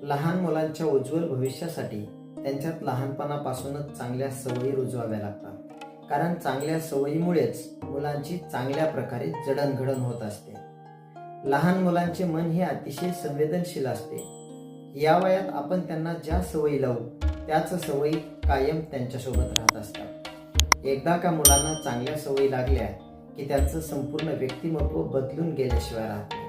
लहान मुलांच्या उज्ज्वल भविष्यासाठी त्यांच्यात लहानपणापासूनच चांगल्या सवयी रुजवाव्या लागतात. कारण चांगल्या सवयीमुळेच मुलांची चांगल्या प्रकारे जडणघडण होत असते. लहान मुलांचे मन हे अतिशय संवेदनशील असते. या वयात आपण त्यांना ज्या सवयी लावू त्याच सवयी कायम त्यांच्यासोबत राहत असतात. एकदा का मुलांना चांगल्या सवयी लागल्या की त्यांचं संपूर्ण व्यक्तिमत्व बदलून गेल्याशिवाय राहत नाही.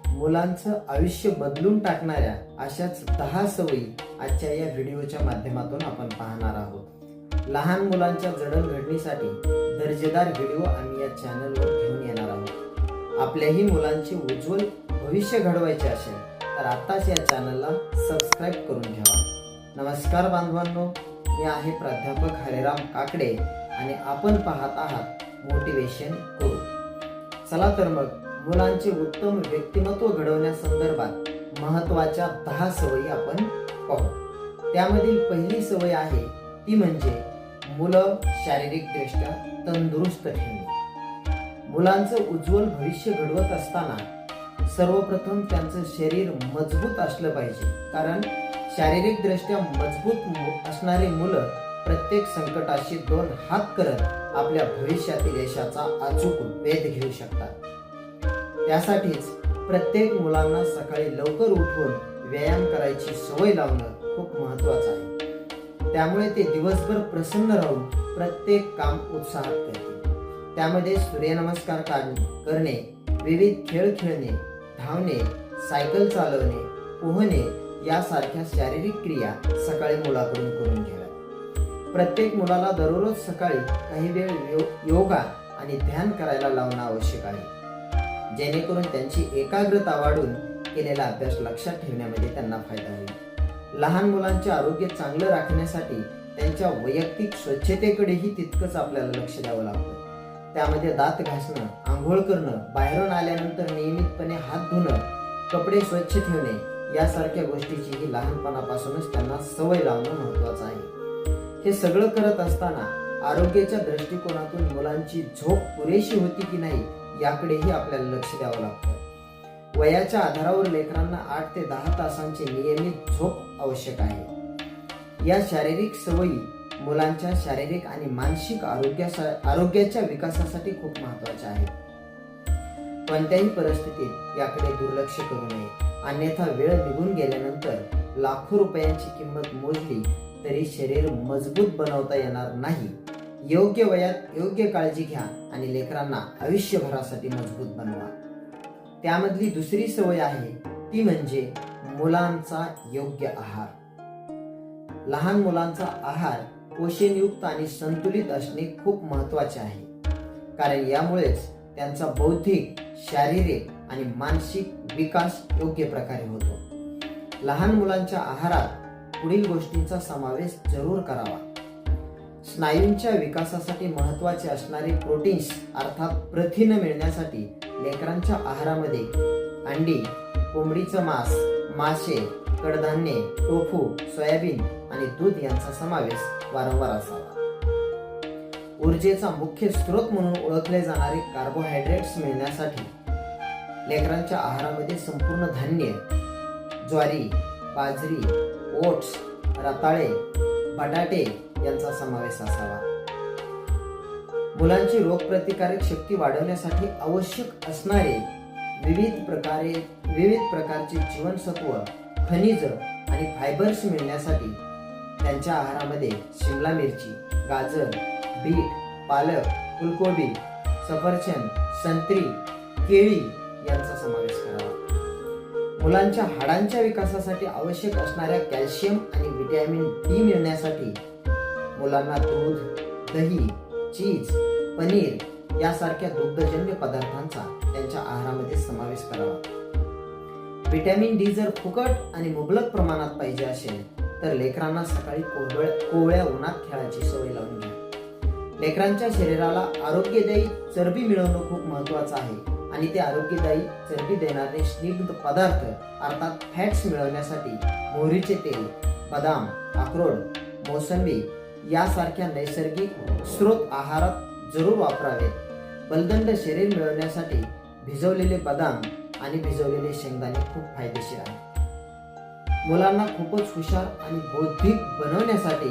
मुलांचं आयुष्य बदलून टाकणाऱ्या अशाच 10 सवयी आजच्या या व्हिडिओच्या माध्यमातून आपण पाहणार आहोत. लहान मुलांच्या जडणघडणीसाठी दर्जेदार व्हिडिओ आम्ही या चॅनलवर घेऊन येणार आहोत. आपल्याही मुलांचे उज्ज्वल भविष्य घडवायचे असेल तर आताच या चॅनलला सबस्क्राईब करून ठेवा. नमस्कार बांधवांनो, मी आहे प्राध्यापक हरेराम काकडे आणि आपण पाहत आहात मोटिवेशन गुरु. चला तर मग मुलांचे उत्तम व्यक्तिमत्व घडवण्यासंदर्भात महत्त्वाच्या 10 सवयी आपण पाहू. त्यामधील पहिली सवय आहे ती म्हणजे मुलं शारीरिकदृष्ट्या तंदुरुस्त ठेवणे. मुलांचं उज्ज्वल भविष्य घडवत असताना सर्वप्रथम त्यांचं शरीर मजबूत असलं पाहिजे. कारण शारीरिकदृष्ट्या मजबूत असणारी मुलं प्रत्येक संकटाशी 2 हात करत आपल्या भविष्यातील यशाचा अचूक वेध घेऊ शकतात. त्यासाठीच प्रत्येक मुलांना सकाळी लवकर उठून व्यायाम करायची सवय लावणं खूप महत्त्वाचं आहे. त्यामुळे ते दिवसभर प्रसन्न राहून प्रत्येक काम उत्साहात करतील. त्यामध्ये सूर्यनमस्कार करणे, विविध खेळ खेळणे, धावणे, सायकल चालवणे, पोहणे यासारख्या शारीरिक क्रिया सकाळी मुलाकडून करून घ्याव्यात. प्रत्येक मुलाला दररोज सकाळी काही वेळ योगा आणि ध्यान करायला लावणं आवश्यक आहे. जेणेकरून त्यांची एकाग्रता वाढून केलेला अभ्यास लक्षात ठेवण्यामध्ये त्यांना फायदा होईल. लहान मुलांचे आरोग्य चांगलं राखण्यासाठी त्यांच्या वैयक्तिक स्वच्छतेकडेही तितकंच आपल्याला लक्ष द्यावं लागतं. त्यामध्ये दात घासणं, आंघोळ करणं, बाहेरून आल्यानंतर नियमितपणे हात धुणं, कपडे स्वच्छ ठेवणे यासारख्या गोष्टीचीही लहानपणापासूनच त्यांना सवय लावणं महत्त्वाचं आहे. हे सगळं करत असताना आरोग्याच्या दृष्टिकोनातून मुलांची झोप पुरेशी होती की नाही याकडेही आपल्याला लक्ष द्यावं लागतं. वयाच्या आधारावर लेकरांना 8 ते 10 तासांची नियमित झोप आवश्यक आहे. या शारीरिक सवयी मुलांच्या शारीरिक आणि मानसिक आरोग्याच्या विकासासाठी खूप महत्त्वाच्या आहेत. कोणत्याही परिस्थितीत याकडे दुर्लक्ष करू नये. अन्यथा वेळ निघून गेल्यानंतर लाखो रुपयांची किंमत मोजली तरी शरीर मजबूत बनवता येणार नाही. योग्य वयात योग्य काळजी घ्या आणि लेकरांना आयुष्यभरासाठी मजबूत बनवा. त्यामधली दुसरी सवय आहे ती म्हणजे मुलांचा योग्य आहार. लहान मुलांचा आहार पोषणयुक्त आणि संतुलित असणे खूप महत्त्वाचे आहे. कारण यामुळेच त्यांचा बौद्धिक, शारीरिक आणि मानसिक विकास योग्य प्रकारे होतो. लहान मुलांच्या आहारात पुढील गोष्टींचा समावेश जरूर करावा. स्नायूंच्या विकासासाठी महत्त्वाचे असणारे प्रोटीन्स अर्थात प्रथिन मिळण्यासाठी लेकरांच्या आहारामध्ये अंडी, कोंबडीचं मांस, मासे, कडधान्ये, टोफू, सोयाबीन आणि दूध यांचा समावेश वारंवार असावा. ऊर्जेचा मुख्य स्रोत म्हणून ओळखले जाणारे कार्बोहायड्रेट्स मिळण्यासाठी लेकरांच्या आहारामध्ये संपूर्ण धान्य, ज्वारी, बाजरी, ओट्स, रताळे, बटाटे यांचा समावेश असावा. मुलांची रोगप्रतिकारक शक्ती वाढवण्यासाठी आवश्यक असणारे विविध प्रकारचे जीवनसत्व, खनिज आणि फायबर्स मिळण्यासाठी त्यांच्या आहारामध्ये शिमला मिरची, गाजर, बीट, पालक, फुलकोबी, सफरचंद, संत्री, केळी यांचा समावेश करावा. मुलांच्या हाडांच्या विकासासाठी आवश्यक असणाऱ्या कॅल्शियम आणि व्हिटॅमिन डी मिळण्यासाठी मुलांना दूध, दही, चीज, पनीर यासारख्या दुग्धजन्य पदार्थांचा त्यांच्या आहारामध्ये समावेश करावा. व्हिटॅमिन डी जर फुकट आणि मुबलक प्रमाणात पाहिजे असेल तर लेकरांना सकाळी कोवळ्या उन्हात खेळायची सवय लावून घ्या. लेकरांच्या शरीराला आरोग्यदायी चरबी मिळवणं खूप महत्त्वाचं आहे आणि ते आरोग्यदायी चरबी देणारे स्निग्ध पदार्थ अर्थात फॅट्स मिळवण्यासाठी मोहरीचे तेल, बदाम, अक्रोड, मोसंबी यासारख्या नैसर्गिक स्रोत आहारात जरूर वापरावेत. बलदंड शरीर मिळवण्यासाठी भिजवलेले बदाम आणि भिजवलेले शेंगदाणे खूप फायदेशीर आहेत. मुलांना खूपच हुशार आणि बौद्धिक बनवण्यासाठी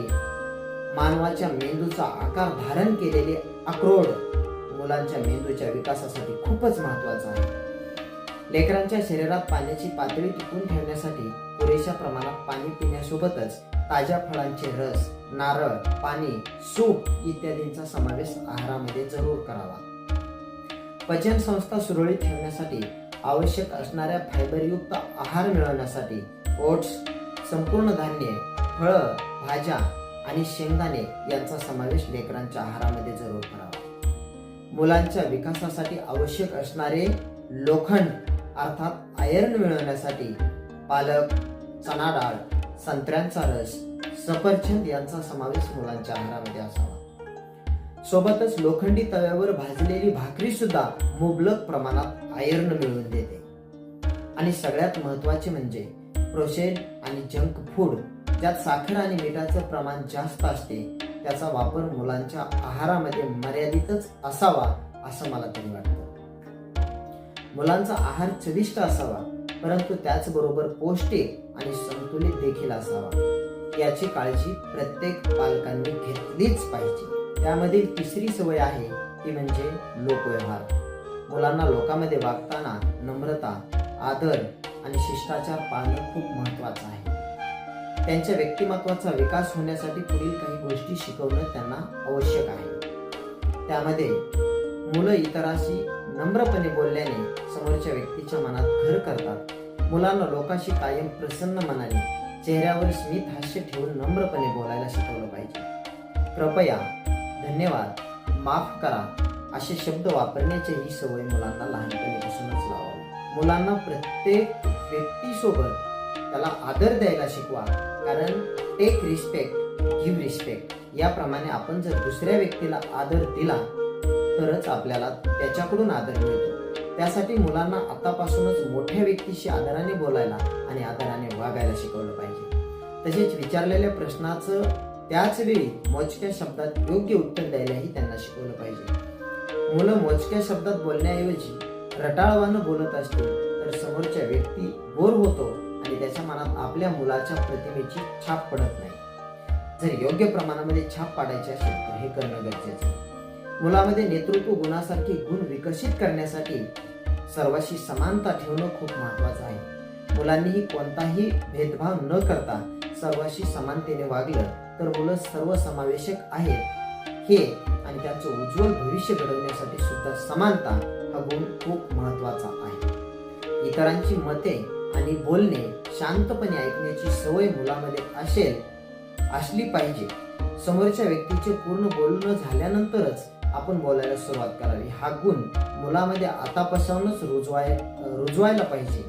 मानवाच्या मेंदूचा आकार धारण केलेले अक्रोड मुलांच्या मेंदूच्या विकासासाठी खूपच महत्त्वाचा आहे. लेकरांच्या शरीरात पाण्याची पातळी टिकून ठेवण्यासाठी पुरेशा प्रमाणात पाणी पिण्यासोबतच ताज्या फळांचे रस, नारळ पाणी, सूप इत्यादींचा समावेश आहारामध्ये जरूर करावा. पचन संस्था सुरळीत ठेवण्यासाठी आवश्यक असणाऱ्या फायबरयुक्त आहार मिळवण्यासाठी ओट्स, संपूर्ण धान्ये, फळं, भाज्या आणि शेंगदाणे यांचा समावेश लेकरांच्या आहारामध्ये जरूर करावा. मुलांच्या विकासासाठी आवश्यक असणारे लोखंड अर्थात आयर्न मिळवण्यासाठी पालक, चणा डाळ, संत्र्यांचा रस, सफरचंद यांचा समावेश मुलांच्या आहारामध्ये असावा. सोबतच लोखंडी तव्यावर भाजलेली भाकरी सुद्धा मुबलक प्रमाणात आयर्न मिळवून देते. आणि सगळ्यात महत्त्वाचे म्हणजे प्रोसेस्ड आणि जंक फूड ज्यात साखर आणि मिठाचं प्रमाण जास्त असते त्याचा वापर मुलांच्या आहारामध्ये मर्यादितच असावा असं मला तरी वाटतं. मुलांचा आहार चविष्ट असावा परंतु त्याचबरोबर पौष्टिक आणि संतुलित देखील असावा याची काळजी प्रत्येक पालकांनी घेतलीच पाहिजे. त्यामधील तिसरी सवय आहे ती म्हणजे लोकव्यवहार. मुलांना लोकांमध्ये वागताना नम्रता, आदर आणि शिष्टाचार पाळणं खूप महत्त्वाचं आहे. त्यांच्या व्यक्तिमत्वाचा विकास होण्यासाठी पुढील काही गोष्टी शिकवणं त्यांना आवश्यक आहे. त्यामध्ये मुलं इतरांशी नम्रपणे बोलल्याने समोरच्या व्यक्तीच्या मनात घर करतात. मुलांना लोकांशी कायम प्रसन्न मनाने चेहऱ्यावर स्मित हास्य ठेवून नम्रपणे बोलायला शिकवलं पाहिजे. कृपया, धन्यवाद, माफ करा असे शब्द वापरण्याची ही सवय मुलांना लहानपणीपासूनच लावावी. मुलांना प्रत्येक व्यक्तीसोबत त्याला आदर द्यायला शिकवा. कारण टेक रिस्पेक्ट, गिव्ह रिस्पेक्ट याप्रमाणे आपण जर दुसऱ्या व्यक्तीला आदर दिला तरच आपल्याला त्याच्याकडून आदर मिळतो. त्यासाठी मुलांना आतापासूनच मोठ्या व्यक्तीशी आदराने बोलायला आणि आदराने वागायला शिकवलं पाहिजे. तसेच विचारलेल्या प्रश्नाचं त्याच वेळी मोजक्या शब्दात योग्य उत्तर द्यायलाही त्यांना शिकवलं पाहिजे. मुलं मोजक्या शब्दात बोलण्याऐवजी रटाळवानं बोलत असतील तर समोरच्या व्यक्ती बोर होतो आणि त्याच्या मनात आपल्या मुलाच्या प्रतिमेची छाप पडत नाही. जर योग्य प्रमाणामध्ये छाप पाडायची असेल तर हे करणं गरजेचं आहे. मुलामध्ये नेतृत्व गुणासारखे गुण विकसित करण्यासाठी सर्वांशी समानता ठेवणं खूप महत्त्वाचं आहे. मुलांनीही कोणताही भेदभाव न करता सर्वांशी समानतेने वागलं तर मुलं सर्वसमावेशक आहेत हे आणि त्यांचं उज्ज्वल भविष्य घडवण्यासाठी सुद्धा समानता हा गुण खूप महत्त्वाचा आहे. इतरांची मते आणि बोलणे शांतपणे ऐकण्याची सवय मुलामध्ये असली पाहिजे. समोरच्या व्यक्तीचे पूर्ण बोलणं झाल्यानंतरच आपण बोलायला सुरुवात करावी. हा गुण मुलामध्ये आतापासूनच रुजवायला पाहिजे.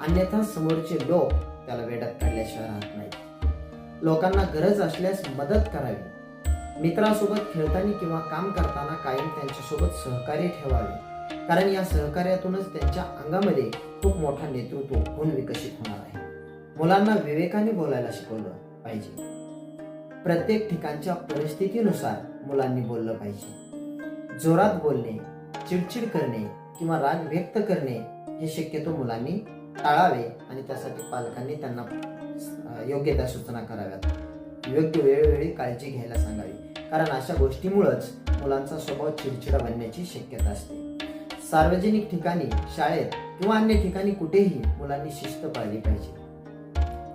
अन्यथा समोरचे लोक त्याला वेड्यात काढल्याशिवाय राहत नाहीत. लोकांना गरज असल्यास मदत करावी. मित्रासोबत खेळताना किंवा काम करताना कायम त्यांच्यासोबत सहकार्य ठेवावे. कारण या सहकार्यातूनच त्यांच्या अंगामध्ये खूप मोठा नेतृत्व गुण विकसित होणार आहे. मुलांना विवेकाने बोलायला शिकवलं पाहिजे. प्रत्येक ठिकाणच्या परिस्थितीनुसार मुलांनी बोललं पाहिजे. जोरात बोलणे, चिडचिड करणे किंवा राग व्यक्त करणे हे शक्यतो मुलांनी टाळावे आणि त्यासाठी पालकांनी त्यांना योग्य त्या सूचना कराव्यात. योग्य वेळोवेळी काळजी घ्यायला सांगावी. कारण अशा गोष्टीमुळेच मुलांचा स्वभाव चिडचिडा बनण्याची शक्यता असते. सार्वजनिक ठिकाणी, शाळेत किंवा अन्य ठिकाणी कुठेही मुलांनी शिस्त पाळली पाहिजे.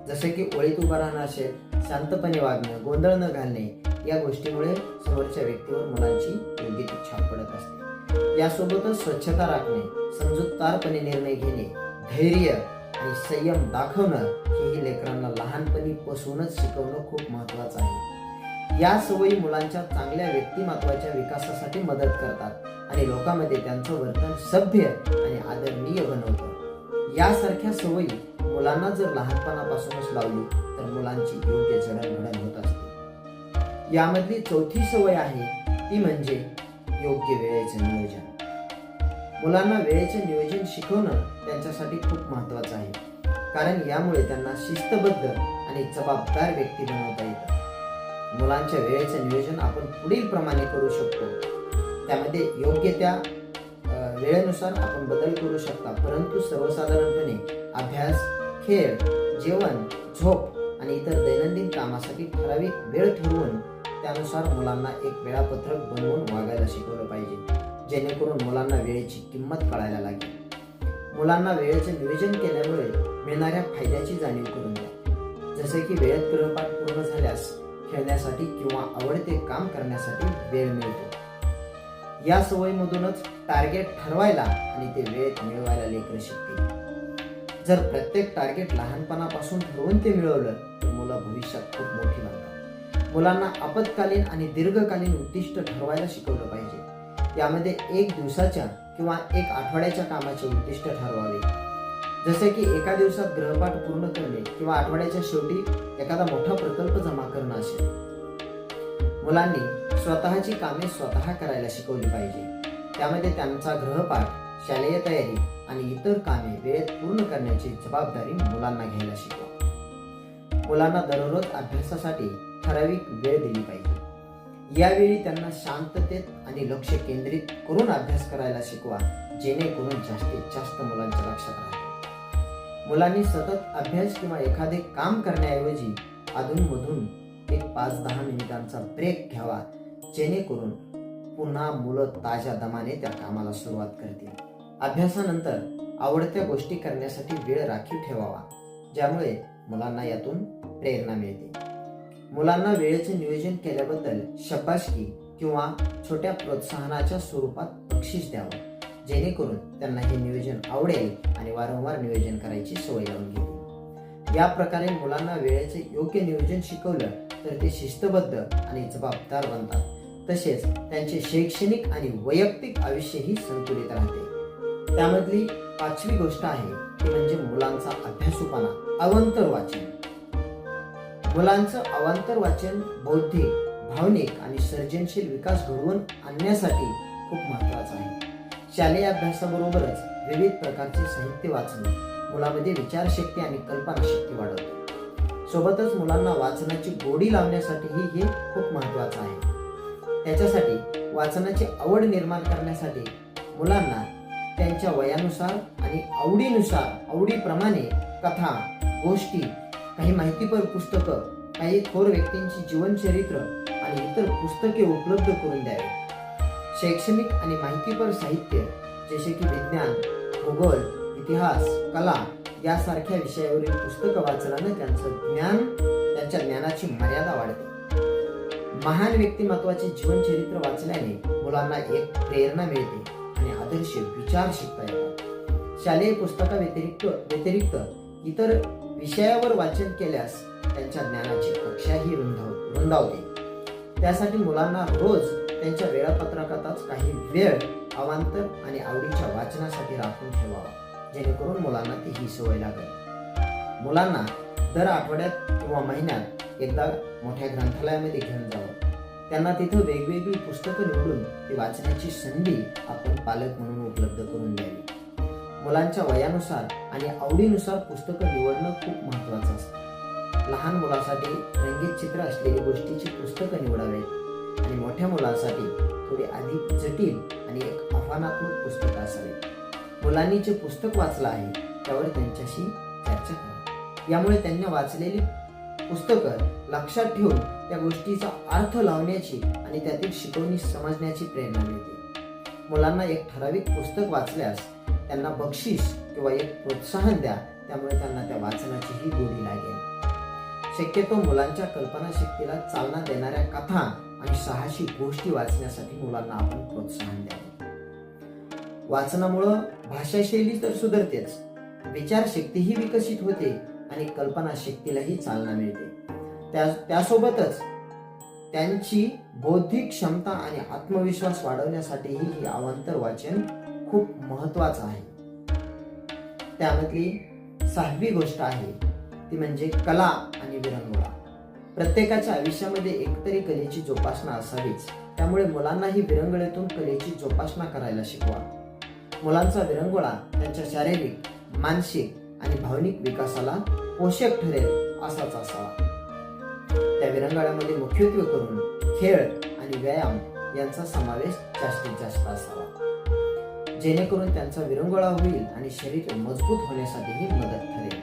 जसे की ओळीत उभं राहणं असेल, शांतपणे वागणं, गोंधळ न घालणे या गोष्टीमुळे समोरच्या व्यक्तीवर मुलांची योग्य ती छाप पडत असते. यासोबतच स्वच्छता राखणे, समजूतदारपणे निर्णय घेणे, धैर्य आणि संयम दाखवणं हेही लेकरांना लहानपणीपासूनच शिकवणं खूप महत्त्वाचं आहे. या सवयी मुलांच्या चांगल्या व्यक्तिमत्वाच्या विकासासाठी मदत करतात आणि लोकांमध्ये त्यांचं वर्तन सभ्य आणि आदरणीय बनवतं. यासारख्या सवयी मुलांना जर लहानपणापासूनच लावली तर मुलांची योग्य जडणघडण होत असते. यामधली चौथी सवय आहे ती म्हणजे योग्य वेळेचे नियोजन. मुलांना वेळेचे नियोजन शिकवणं त्यांच्यासाठी खूप महत्त्वाचं आहे. कारण यामुळे त्यांना शिस्तबद्ध आणि जबाबदार व्यक्ती बनवता येतं. मुलांच्या वेळेचे नियोजन आपण पुढील प्रमाणे करू शकतो. त्यामध्ये योग्य त्या वेळेनुसार आपण बदल करू शकता. परंतु सर्वसाधारणपणे अभ्यास, खेळ, जेवण झोप आणि इतर दैनंदिन कामासाठी ठराविक वेळ ठरवून त्यानुसार मुलांना एक वेळापत्रक बनवून वागायला शिकवलं पाहिजे, जेणेकरून मुलांना वेळेची किंमत कळायला लागेल. मुलांना वेळेचे नियोजन केल्यामुळे मिळणाऱ्या फायद्याची जाणीव करून द्या. जसे की वेळेत गृहपाठ पूर्ण झाल्यास खेळण्यासाठी किंवा आवडते काम करण्यासाठी वेळ मिळतो. या सवयीमधूनच टार्गेट ठरवायला आणि ते वेळेत मिळवायला लेकरं शिकतील. जर प्रत्येक टार्गेट लहानपणापासून ठरवून ते मिळवलं तर मुलं भविष्यात खूप मोठी बनतात. मुलांना आपत्कालीन आणि दीर्घकालीन उद्दिष्ट ठरवायला शिकवलं पाहिजे. यामध्ये 1 दिवसाच्या किंवा 1 आठवड्याच्या कामाचे उद्दिष्ट ठरवावे. जसे की एका दिवसात गृहपाठ पूर्ण करणे किंवा आठवड्याच्या शेवटी एखादा मोठा प्रकल्प जमा करणं असेल. मुलांनी स्वतःची कामे स्वतः करायला शिकवली पाहिजे. त्यामध्ये त्यांचा गृहपाठ, शालेय तयारी आणि इतर कामे वेळेत पूर्ण करण्याची जबाबदारी मुलांना घ्यायला शिकवा. मुलांना दररोज अभ्यासासाठी ठराविक वेळ दिली पाहिजे. यावेळी त्यांना शांततेत आणि लक्ष केंद्रित करून अभ्यास करायला शिकवा, जेणेकरून जास्तीत जास्त मुलांच्या लक्षात राहते. मुलांनी सतत अभ्यास किंवा एखादे काम करण्याऐवजी अधूनमधून एक 5-10 मिनिटांचा ब्रेक घ्यावा, जेणेकरून पुन्हा मुलं ताज्या दमाने त्या कामाला सुरुवात करतील. अभ्यासानंतर आवडत्या गोष्टी करण्यासाठी वेळ राखीव ठेवावा, ज्यामुळे मुलांना यातून प्रेरणा मिळते. मुलांना वेळेचे नियोजन केल्याबद्दल शाबासकी किंवा छोट्या प्रोत्साहनाच्या स्वरूपात बक्षीस द्यावं, जेणेकरून त्यांना हे नियोजन आवडेल आणि वारंवार नियोजन करायची सवय लावून घेतील. या प्रकारे मुलांना वेळेचे योग्य नियोजन शिकवलं तर ते शिस्तबद्ध आणि जबाबदार बनतात. तसेच त्यांचे शैक्षणिक आणि वैयक्तिक आयुष्यही संतुलित राहते. त्यामधली 5वी गोष्ट आहे ती म्हणजे मुलांचा अभ्यासूपणा, अवांतर वाचन. मुलांचं अवांतर वाचन बौद्धिक, भावनिक आणि सर्जनशील विकास घडवून आणण्यासाठी खूप महत्त्वाचं आहे. शालेय अभ्यासाबरोबरच विविध प्रकारचे साहित्य वाचन मुलामध्ये विचारशक्ती आणि कल्पनाशक्ती वाढवते. सोबतच मुलांना वाचनाची गोडी लावण्यासाठीही हे खूप महत्त्वाचं आहे. त्याच्यासाठी वाचनाची आवड निर्माण करण्यासाठी मुलांना त्यांच्या वयानुसार आणि आवडीप्रमाणे कथा, गोष्टी, काही माहितीपर पुस्तकं, काही थोर व्यक्तींची जीवनचरित्र आणि इतर पुस्तके उपलब्ध करून द्यावे. शैक्षणिक आणि माहितीपर साहित्य जसे की विज्ञान, भूगोल, इतिहास, कला यासारख्या विषयावरील पुस्तकं वाचल्याने त्यांच्या ज्ञानाची मर्यादा वाढते. महान व्यक्तिमत्वाचे जीवनचरित्र वाचल्याने मुलांना एक प्रेरणा मिळते आणि आदर्श विचार शिकता येतात. शालेय पुस्तकाव्यतिरिक्त इतर विषयावर वाचन केल्यास त्यांच्या ज्ञानाची कक्षाही रुंदावते. त्यासाठी मुलांना रोज त्यांच्या वेळापत्रकातच काही वेळ अवांतर आणि आवडीच्या वाचनासाठी राखून ठेवावा, जेणेकरून मुलांना ती ही सवय लागेल. मुलांना दर आठवड्यात किंवा महिन्यात एकदा मोठ्या ग्रंथालयामध्ये घेऊन जावं. त्यांना तिथं वेगवेगळी पुस्तकं निवडून ती वाचण्याची संधी आपण पालक म्हणून उपलब्ध करून द्यावी. मुलांच्या वयानुसार आणि आवडीनुसार पुस्तकं निवडणं खूप महत्त्वाचं असतं. लहान मुलासाठी रंगीत चित्र असलेली गोष्टीची पुस्तकं निवडावीत आणि मोठ्या मुलांसाठी थोडी अधिक जटिल आणि एक आव्हानात्मक पुस्तकं असावीत. मुलांनी जे पुस्तक वाचलं आहे त्यावर त्यांच्याशी चर्चा करा. यामुळे त्यांनी वाचलेली पुस्तकं लक्षात ठेवून त्या गोष्टीचा अर्थ लावण्याची आणि त्यातील शिकवणी समजण्याची प्रेरणा मिळते. मुलांना एक ठराविक पुस्तक वाचल्यास त्यांना बक्षीस किंवा एक प्रोत्साहन द्या, त्यामुळे त्यांना त्या वाचनाचीही गोडी लागेल. शक्यतो मुलांच्या कल्पनाशक्तीला चालना देणाऱ्या कथा आणि साहसी गोष्टी वाचण्यासाठी मुलांना आपण प्रोत्साहन द्यावे. वाचनामुळं भाषाशैली तर सुधारतेच, विचारशक्तीही विकसित होते आणि कल्पनाशक्तीलाही चालना मिळते. त्यासोबतच त्यांची बौद्धिक क्षमता आणि आत्मविश्वास वाढवण्यासाठीही हे अवांतर वाचन खूप महत्त्वाचं आहे. त्यामधली 6वी गोष्ट आहे ती म्हणजे कला आणि विरंगुळा. प्रत्येकाच्या आयुष्यामध्ये एकतरी कलेची जोपासना असावीच, त्यामुळे मुलांनाही विरंगुळेतून कलेची जोपासना करायला शिकवा. मुलांचा विरंगुळा त्यांच्या शारीरिक, मानसिक आणि भावनिक विकासाला पोषक ठरेल असाच असावा. त्या विरंगुळ्यामध्ये मुख्यत्वे करून खेळ आणि व्यायाम यांचा समावेश जास्तीत जास्त असावा, जेणेकरून त्यांचा विरंगुळा होईल आणि शरीर मजबूत होण्यासाठीही मदत ठरेल.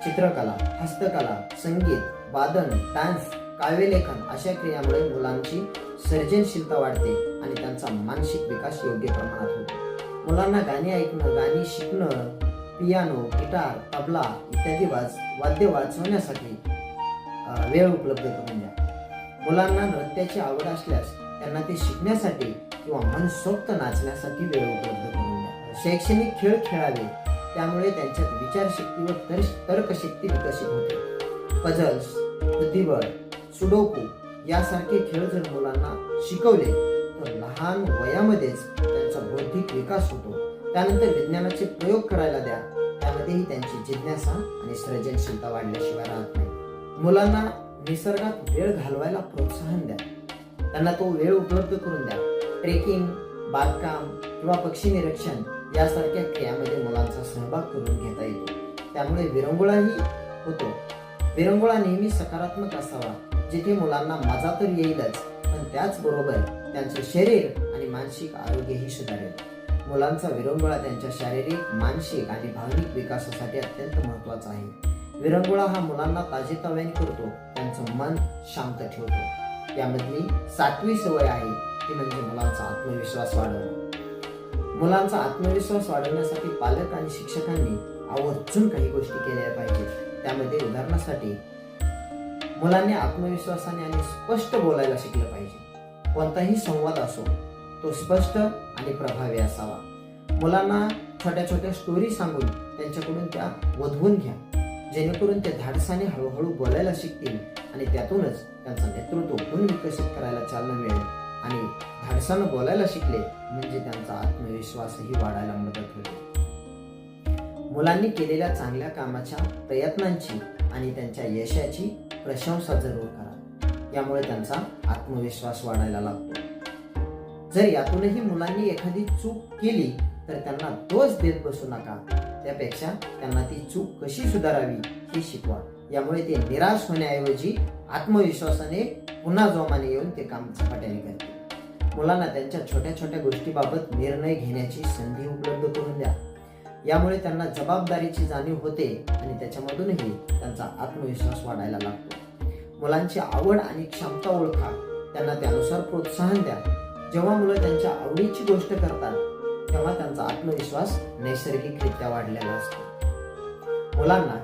चित्रकला, हस्तकला, संगीत, वादन, डान्स, काव्यलेखन अशा क्रियामुळे मुलांची सर्जनशीलता वाढते आणि त्यांचा मानसिक विकास योग्य प्रमाणात होतो. मुलांना गाणी ऐकणं, गाणी शिकणं, पियानो, गिटार, तबला इत्यादी वाद्य वाजवण्यासाठी वेळ उपलब्ध करून द्या. मुलांना नृत्याची आवड असल्यास त्यांना ते शिकण्यासाठी किंवा मनसोक्त नाचण्यासाठी वेळ उपलब्ध करून द्या. शैक्षणिक खेळ खेळावे, त्यामुळे त्यांच्यात विचारशक्ती व तर्कशक्ती विकसित होते. पझल्स, बुद्धिबळ, सुडोकू यासारखे खेळ जर मुलांना शिकवले तर लहान वयामध्येच त्यांचा बौद्धिक विकास होतो. त्यानंतर विज्ञानाचे प्रयोग करायला द्या, त्यामध्येही त्यांची जिज्ञासा आणि सर्जनशीलता वाढल्याशिवाय राहत नाही. मुलांना निसर्गात वेळ घालवायला प्रोत्साहन द्या, त्यांना तो वेळ उपलब्ध करून द्या. ट्रेकिंग, बागकाम किंवा पक्षी निरीक्षण यासारख्या क्रियामध्ये मुलांचा सहभाग करून घेता येतो. त्यामुळे विरंगुळाही होतो. विरंगुळा नेहमी सकारात्मक असावा, जिथे मुलांना मजा तर येईलच, पण त्याचबरोबर त्यांचे शरीर आणि मानसिक आरोग्यही सुधारेल. मुलांचा विरंगुळा त्यांच्या शारीरिक, मानसिक आणि भावनिक विकासासाठी अत्यंत महत्त्वाचा आहे. विरंगुळा हा मुलांना ताजेतवाने करतो, त्यांचं मन शांत ठेवतो. यामधली 7वी सवय आहे ती म्हणजे मुलांचा आत्मविश्वास वाढवणं. मुलांचा आत्मविश्वास वाढवण्यासाठी पालक आणि शिक्षकांनी आवर्जून काही गोष्टी केल्या पाहिजेत. त्यामध्ये उदाहरणासाठी मुलांनी आत्मविश्वासाने आणि स्पष्ट बोलायला शिकलं पाहिजे. कोणताही संवाद असो तो स्पष्ट आणि प्रभावी असावा. मुलांना छोट्या छोट्या स्टोरी सांगून त्यांच्याकडून त्या वधवून घ्या, जेणेकरून ते धाडसाने हळूहळू बोलायला शिकतील आणि त्यातूनच त्यांचा नेतृत्व गुण विकसित करायला चालना मिळेल. आणि धाडसानं बोलायला शिकले म्हणजे त्यांचा आत्मविश्वासही वाढायला मदत होते. मुलांनी केलेल्या चांगल्या कामाच्या, प्रयत्नांची आणि त्यांच्या यशाची प्रशंसा जरूर करा, यामुळे त्यांचा आत्मविश्वास वाढायला लागतो. जर यातूनही मुलांनी एखादी चूक केली तर त्यांना दोष देत बसू नका, त्यापेक्षा त्यांना ती चूक कशी सुधारावी हे शिकवा. यामुळे ते निराश होण्याऐवजी आत्मविश्वासाने पुन्हा जोमाने येऊन ते काम झपाट्याने करतील. मुलांना त्यांच्या छोट्या छोट्या गोष्टीबाबत निर्णय घेण्याची संधी उपलब्ध करून द्या, यामुळे त्यांना जबाबदारीची जाणीव होते आणि त्याच्यामधूनही त्यांचा आत्मविश्वास वाढायला लागतो. मुलांची आवड आणि क्षमता ओळखा, त्यांना त्यानुसार प्रोत्साहन द्या. जेव्हा मुलं त्यांच्या आवडीची गोष्ट करतात तेव्हा त्यांचा आत्मविश्वास नैसर्गिकरित्या वाढलेला असतो. मुलांना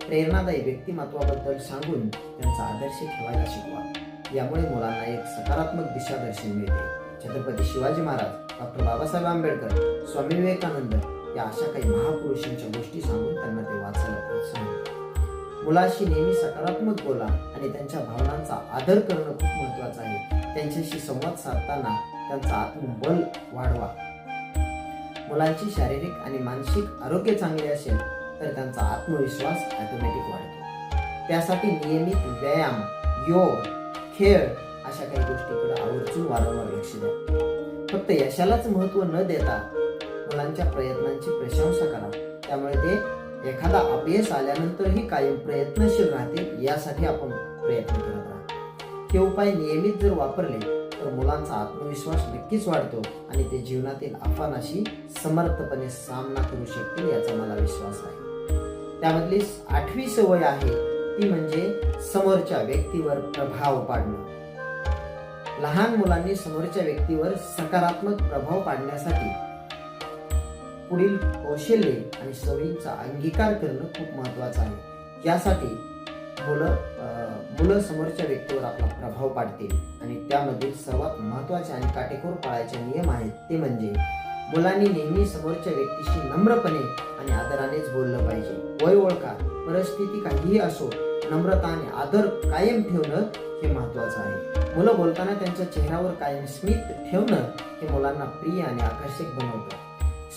प्रेरणादायी व्यक्तिमत्वाबद्दल सांगून त्यांचा आदर्श ठेवायला शिकवा, यामुळे मुलांना एक सकारात्मक दिशादर्शन मिळते. छत्रपती शिवाजी महाराज, डॉक्टर बाबासाहेब आंबेडकर, स्वामी विवेकानंद या अशा काही महापुरुषांच्या गोष्टी सांगून त्यांना ते वाचायला प्रोत्साहन द्या. मुलाशी नेहमी सकारात्मक बोला आणि त्यांच्या भावनांचा आदर करणं खूप महत्त्वाचं आहे. त्यांच्याशी संवाद साधताना त्यांचा आत्मबल वाढवा. मुलांची शारीरिक आणि मानसिक आरोग्य चांगले असेल तर त्यांचा आत्मविश्वास ऑटोमॅटिक वाढतो. त्यासाठी नियमित व्यायाम, योग, खेळ अशा काही गोष्टीकडे आवर्जून वारंवार लक्ष द्या. फक्त यशालाच महत्त्व न देता मुलांच्या प्रयत्नांची प्रशंसा करा, त्यामुळे ते एखादा अपयश आल्यानंतरही कायम प्रयत्नशील राहतील, यासाठी आपण प्रयत्न करत राहा. हे उपाय नियमित जर वापरले तर मुलांचा आत्मविश्वास नक्कीच वाढतो आणि ते जीवनातील आव्हानाशी समर्थपणे सामना करू शकतील, याचा मला विश्वास आहे. त्यामधली 8वी सवय आहे ती म्हणजे समोरच्या व्यक्तीवर प्रभाव पाडणं. लहान मुलांनी समोरच्या व्यक्तीवर सकारात्मक प्रभाव पाडण्यासाठी पुढील कौशल्ये आणि सवयींचा अंगीकार करणं खूप महत्त्वाचं आहे. यासाठी मुलं समोरच्या व्यक्तीवर आपला प्रभाव पाडतील आणि त्यामधील सर्वात महत्त्वाचे आणि काटेकोर पाळायचे नियम आहेत ते म्हणजे मुलांनी नेहमी समोरच्या व्यक्तीशी नम्रपणे आणि आदरानेच बोललं पाहिजे. वय ओळखा, परिस्थिती काहीही असो, नम्रता आणि आदर कायम ठेवणं हे महत्त्वाचं आहे. मुलं बोलताना त्यांच्या चेहऱ्यावर कायम स्मित ठेवणं हे मुलांना प्रिय आणि आकर्षक बनवतं.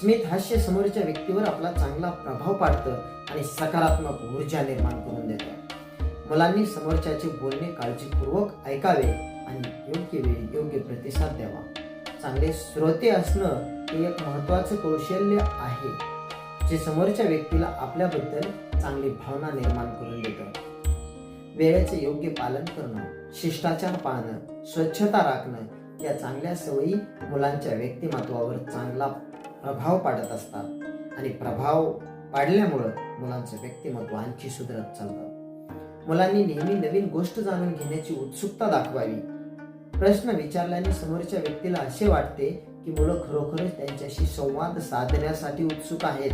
स्मित हास्य समोरच्या व्यक्तीवर आपला चांगला प्रभाव पाडतं आणि सकारात्मक ऊर्जा निर्माण करून देतं. मुलांनी समोरच्याचे बोलणे काळजीपूर्वक ऐकावे आणि योग्य वेळी योग्य प्रतिसाद द्यावा. चांगले श्रोते असणं हे एक महत्त्वाचं कौशल्य आहे, जे समोरच्या व्यक्तीला आपल्याबद्दल चांगली भावना निर्माण करून देतं. वेळेचे योग्य पालन करणं, शिष्टाचार पाळणं, स्वच्छता राखणं या चांगल्या सवयी मुलांच्या व्यक्तिमत्वावर चांगला प्रभाव पाडत असतात आणि प्रभाव पाडल्यामुळं मुलांचं व्यक्तिमत्व आणखी सुधारत चालतं. मुलांनी नेहमी नवीन गोष्ट जाणून घेण्याची उत्सुकता दाखवावी. प्रश्न विचारल्याने समोरच्या व्यक्तीला असे वाटते की मुलं खरोखरच त्यांच्याशी संवाद साधण्यासाठी उत्सुक आहेत,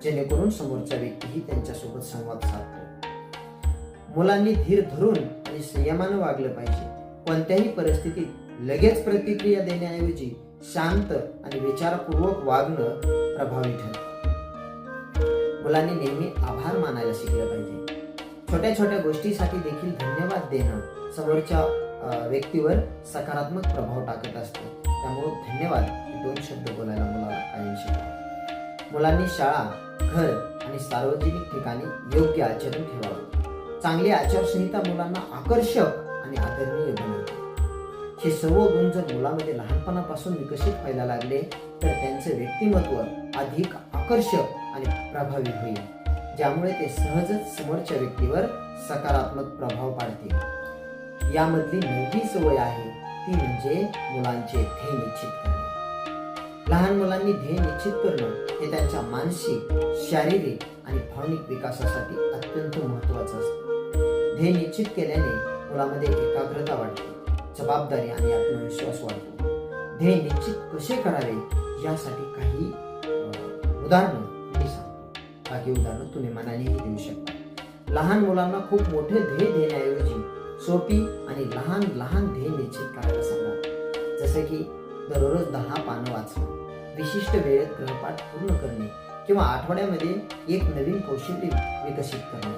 जेणेकरून समोरच्या व्यक्तीही त्यांच्यासोबत संवाद साधतो. मुलांनी धीर धरून आणि संयमानं वागलं पाहिजे. कोणत्याही परिस्थितीत लगेच प्रतिक्रिया देण्याऐवजी शांत आणि विचारपूर्वक वागणं प्रभावी ठरतं. मुलांनी नेहमी आभार मानायला शिकलं पाहिजे. छोट्या छोट्या गोष्टीसाठी देखील धन्यवाद देणं समोरच्या व्यक्तीवर सकारात्मक प्रभाव टाकत असते. त्यामुळे धन्यवाद हे 2 शब्द बोलायला मुलाला कायम शिकावं. मुलांनी शाळा, घर आणि सार्वजनिक ठिकाणी योग्य आचरण ठेवावं. चांगली आचारसंहिता मुलांना आकर्षक आणि आदरणीय बनवते. हे सर्व गुण जर मुलामध्ये लहानपणापासून विकसित व्हायला लागले तर त्यांचं व्यक्तिमत्व अधिक आकर्षक आणि प्रभावी होईल, ज्यामुळे ते सहजच समोरच्या व्यक्तीवर सकारात्मक प्रभाव पाडतील. यामधली 9वी सवय आहे ती म्हणजे मुलांचे ध्येय निश्चित करणे. लहान मुलांनी ध्येय निश्चित करणं हे त्यांच्या मानसिक, शारीरिक आणि भावनिक विकासासाठी अत्यंत महत्त्वाचं असतं. ध्येय निश्चित केल्याने मुलामध्ये एकाग्रता वाढते, जबाबदारी आणि आत्मविश्वास वाढतो. ध्येय निश्चित कसे करावे यासाठी काही उदाहरणं मी सांगतो. बाकी उदाहरणं तुम्ही मनानेही देऊ शकता. लहान मुलांना खूप मोठे ध्येय देण्याऐवजी सोपी आणि लहान लहान ध्येय निश्चित करायला सांगा. जसे की दररोज 10 पानं वाचणं, विशिष्ट वेळेत गृहपाठ पूर्ण करणे किंवा आठवड्यामध्ये एक नवीन कौशल्य विकसित करणे.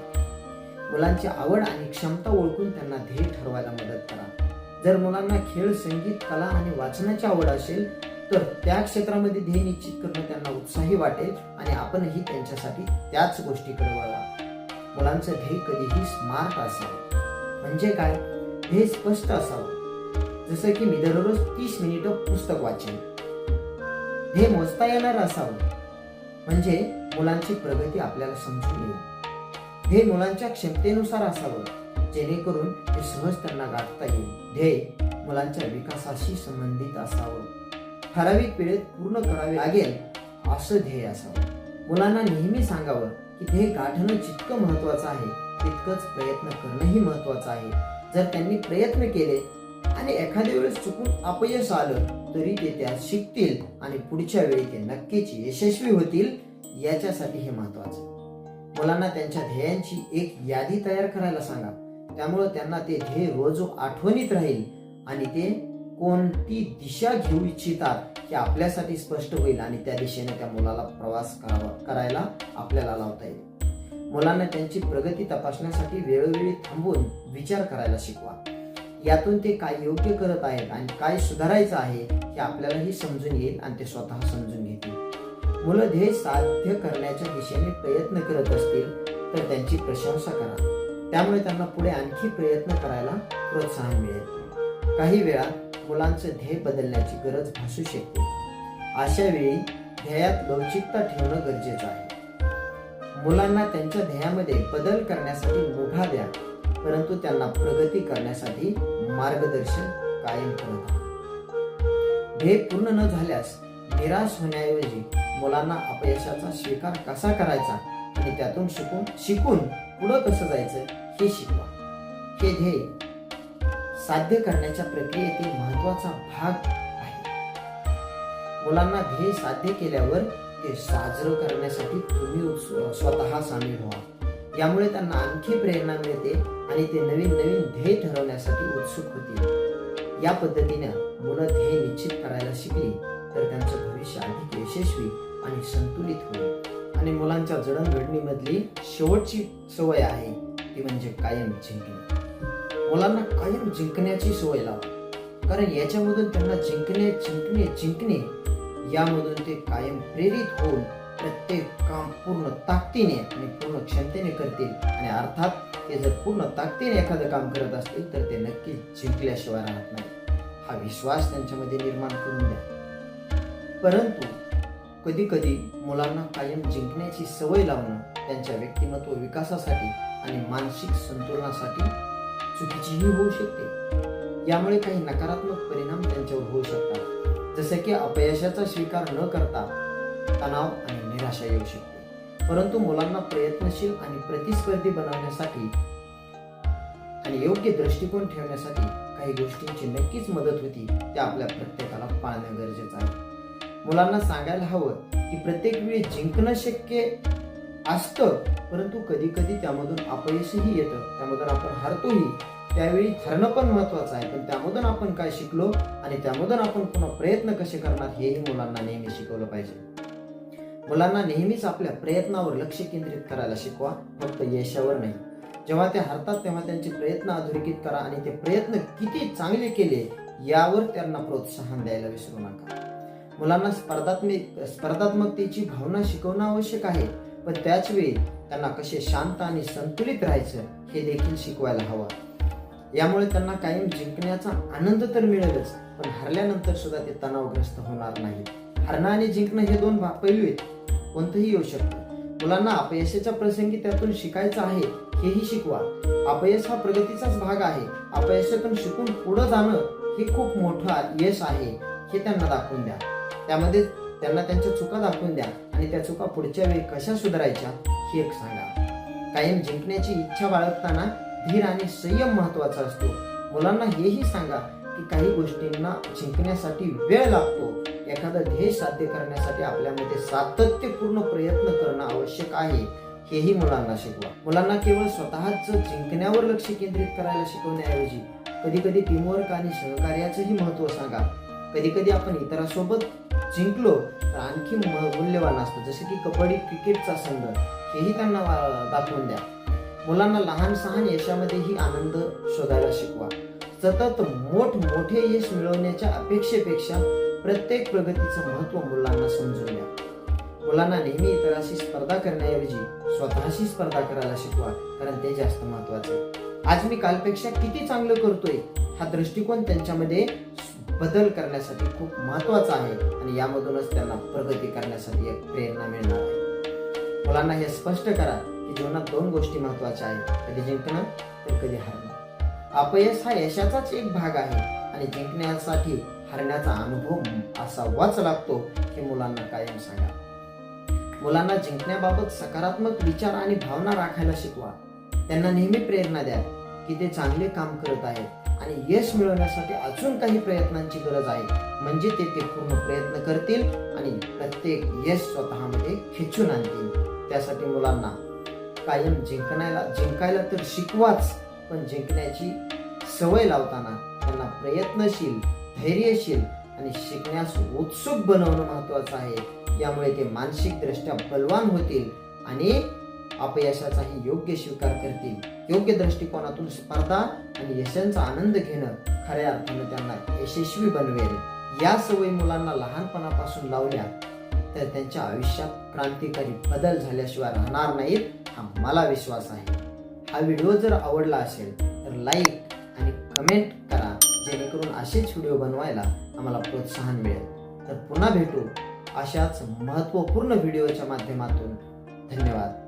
मुलांची आवड आणि क्षमता ओळखून त्यांना ध्येय ठरवायला मदत करा. जर मुलांना खेळ, संगीत, कला आणि वाचनाची आवड असेल तर त्या क्षेत्रामध्ये ध्येय निश्चित करणं त्यांना उत्साही वाटेल आणि आपणही त्यांच्यासाठी त्याच गोष्टीकडे वळवा. मुलांचं ध्येय कधीही स्मार्ट असावं. म्हणजे काय? ध्येय स्पष्ट असावं. जसं की मी दररोज 30 मिनिटं पुस्तक वाचेन. ध्येय मोजता येणार असावं, म्हणजे मुलांची प्रगती आपल्याला समजून येईल. ध्येय मुलांच्या क्षमतेनुसार असावं, जेणेकरून ते सहज त्यांना गाठता येईल. ध्येय मुलांच्या विकासाशी संबंधित असावं. ठराविक वेळेत पूर्ण करावे लागेल असं ध्येय असावं. मुलांना नेहमी सांगावं की ध्येय गाठणं जितकं महत्वाचं आहे तितकंच प्रयत्न करणंही महत्वाचं आहे. जर त्यांनी प्रयत्न केले आणि एखाद्या वेळेस चुकून अपयश आलं तरी ते त्यात शिकतील आणि पुढच्या वेळी ते नक्कीच यशस्वी होतील. याच्यासाठी हे महत्वाचं. मुलांना त्यांच्या ध्येयांची एक यादी तयार करायला सांगा. त्यामुळे त्यांना ते ध्येय रोज आठवणीत राहील आणि ते कोणती दिशा घेऊ इच्छितात हे आपल्यासाठी स्पष्ट होईल आणि त्या दिशेने त्या मुलाला प्रवास करायला आपल्याला लावता येईल. मुलांना त्यांची प्रगती तपासण्यासाठी वेळोवेळी थांबून विचार करायला शिकवा. यातून ते काय योग्य करत आहेत आणि काय सुधारायचं आहे हे आपल्यालाही समजून येईल आणि ते स्वतः समजून घेतील. मुलं ध्येय साध्य करण्याच्या दिशेने प्रयत्न करत असतील तर त्यांची प्रशंसा करा. त्यामुळे त्यांना पुढे आणखी प्रयत्न करायला प्रोत्साहन मिळेल. काही वेळा मुलांचं ध्येय बदलण्याची गरज भासू शकते. अशा वेळी ध्येयात लवचिकता ठेवणं गरजेचं आहे. मुलांना त्यांच्या ध्येयामध्ये बदल करण्यासाठी मुभा द्या, परंतु त्यांना प्रगती करण्यासाठी मार्गदर्शन कायम करत राहा. ध्येय पूर्ण न झाल्यास निराश होण्याऐवजी मुलांना अपयशाचा स्वीकार कसा करायचा आणि त्यातून शिकून पुढं कसं जायचं हे शिकवा. हे ध्येय साध्य करण्याच्या प्रक्रियेतील महत्वाचा भाग आहे. मुलांना ध्येय साध्य केल्यावर ते साजरं करण्यासाठी तुम्ही स्वतः सामील व्हा. यामुळे त्यांना आणखी प्रेरणा मिळते आणि ते नवीन नवीन ध्येय ठरवण्यासाठी उत्सुक होतील. या पद्धतीने मुलं ध्येय निश्चित करायला शिकली तर त्यांचं भविष्य अधिक यशस्वी आणि संतुलित होईल. आणि मुलांच्या जडणघडणीमधली शेवटची सवय आहे ती म्हणजे कायम जिंकणे. मुलांना कायम जिंकण्याची सवय लावा, कारण याच्यामधून त्यांना जिंकणे यामधून ते कायम प्रेरित होऊन प्रत्येक काम पूर्ण ताकदीने आणि पूर्ण क्षमतेने करतील. आणि अर्थात ते जर पूर्ण ताकदीने एखादं काम करत असतील तर ते नक्की जिंकल्याशिवाय राहत नाही. हा विश्वास त्यांच्यामध्ये निर्माण करून द्या. परंतु कधी कधी मुलांना कायम जिंकण्याची सवय लावणं त्यांच्या व्यक्तिमत्व विकासासाठी आणि मानसिक संतुलनासाठी चुकीचीही होऊ शकते. यामुळे काही नकारात्मक परिणाम त्यांच्यावर होऊ शकतात, जसे की अपयशाचा स्वीकार न करता तणाव आणि निराशा येऊ शकते. परंतु मुलांना प्रयत्नशील आणि प्रतिस्पर्धी बनवण्यासाठी आणि योग्य दृष्टिकोन ठेवण्यासाठी काही गोष्टींची नक्कीच मदत होती, त्या आपल्या प्रत्येकाला पाळणं गरजेचं आहे. मुलांना सांगायला हवं की प्रत्येक वेळी जिंकणं शक्य असतं, परंतु कधी कधी त्यामधून अपयशही येतं, त्यामधून आपण हरतोही. त्यावेळी हरणं पण महत्वाचं आहे, पण त्यामधून आपण काय शिकलो आणि त्यामधून आपण पुन्हा प्रयत्न कसे करणार हेही मुलांना नेहमी शिकवलं पाहिजे. मुलांना नेहमीच आपल्या प्रयत्नावर लक्ष केंद्रित करायला शिकवा, फक्त यशावर नाही. जेव्हा ते हरतात तेव्हा त्यांचे प्रयत्न अधोरेखित करा आणि ते प्रयत्न किती चांगले केले यावर त्यांना प्रोत्साहन द्यायला विसरू नका. मुलांना स्पर्धात्मकतेची भावना शिकवणं आवश्यक आहे, पण त्याच वेळी त्यांना कसे शांत आणि संतुलित राहायचं हे देखील शिकवायला हवं. यामुळे त्यांना कायम जिंकण्याचा आनंद तर मिळेलच, पण हरल्यानंतर सुद्धा ते तणावग्रस्त होणार नाही. हरणं आणि जिंकणं हे दोन पैलू आहेत, कोणतंही येऊ शकतं. मुलांना अपयशाच्या प्रसंगी त्यातून शिकायचं आहे हेही शिकवा. अपयश हा प्रगतीचाच भाग आहे. अपयशातून शिकून पुढे जाणं हे खूप मोठं यश आहे हे त्यांना दाखवून द्या. त्यामध्ये त्यांना त्यांच्या चुका दाखवून द्या आणि त्या चुका पुढच्या वेळी कशा सुधारायच्या हे एक सांगा. कायम जिंकण्याची इच्छा बाळगताना धीर आणि संयम महत्वाचा असतो. मुलांना हेही सांगा की काही गोष्टींना जिंकण्यासाठी वेळ लागतो. एखादं ध्येय साध्य करण्यासाठी आपल्यामध्ये सातत्यपूर्ण प्रयत्न करणं आवश्यक आहे हेही मुलांना शिकवा. मुलांना केवळ स्वतःच जिंकण्यावर लक्ष केंद्रित करायला शिकवण्याऐवजी कधी कधी टीमवर्क आणि सहकार्याचंही महत्त्व सांगा. कधी कधी आपण इतरांसोबत जिंकलो तर आणखी मूल्यवान असतं, जसं की कबड्डी, क्रिकेटचा संघ, हेही त्यांना दाखवून द्या. मुलांना लहान सहान यशामध्येही आनंद शोधायला शिकवा. सतत मोठे यश मिळवण्याच्या अपेक्षेपेक्षा प्रत्येक प्रगतीचं महत्त्व मुलांना समजून द्या. मुलांना नेहमी इतरांशी स्पर्धा करण्याऐवजी स्वतःशी स्पर्धा करायला शिकवा, कारण ते जास्त महत्वाचं आहे. आज मी कालपेक्षा किती चांगलं करतोय हा दृष्टिकोन त्यांच्यामध्ये बदल करण्यासाठी खूप महत्वाचा आहे आणि यामधूनच त्यांना प्रगती करण्यासाठी एक प्रेरणा मिळणार आहे. मुलांना हे स्पष्ट करा की जीवनात दोन गोष्टी महत्वाच्या आहेत, कधी जिंकणं तर कधी हरणं. अपयश हा यशाचाच एक भाग आहे आणि जिंकण्यासाठी हरण्याचा अनुभव असावाच लागतो हे मुलांना कायम सांगा. मुलांना जिंकण्याबाबत सकारात्मक विचार आणि भावना राखायला शिकवा. त्यांना नेहमी प्रेरणा द्या की ते चांगले काम करत आहेत आणि यश मिळवण्यासाठी अजून काही प्रयत्नांची गरज आहे, म्हणजे ते पूर्ण प्रयत्न करतील आणि प्रत्येक यश स्वतःमध्ये खेचून आणतील. त्यासाठी मुलांना कायम जिंकायला तर शिकवाच, पण जिंकण्याची सवय लावताना त्यांना प्रयत्नशील, धैर्यशील आणि शिकण्यास उत्सुक बनवणं महत्वाचं आहे. यामुळे ते मानसिक दृष्ट्या बलवान होतील आणि अपयशाचाही योग्य स्वीकार करतील. योग्य दृष्टिकोनातून स्पर्धा आणि यशांचा आनंद घेणं खऱ्या अर्थानं त्यांना यशस्वी बनवेल. या सवयी मुलांना लहानपणापासून लावल्या तर त्यांच्या आयुष्यात क्रांतिकारी बदल झाल्याशिवाय राहणार नाहीत, हा मला विश्वास आहे. हा व्हिडिओ जर आवडला असेल तर लाईक आणि कमेंट करा, जेणेकरून असेच व्हिडिओ बनवायला आम्हाला प्रोत्साहन मिळेल. तर पुन्हा भेटू अशाच महत्त्वपूर्ण व्हिडिओच्या माध्यमातून. धन्यवाद.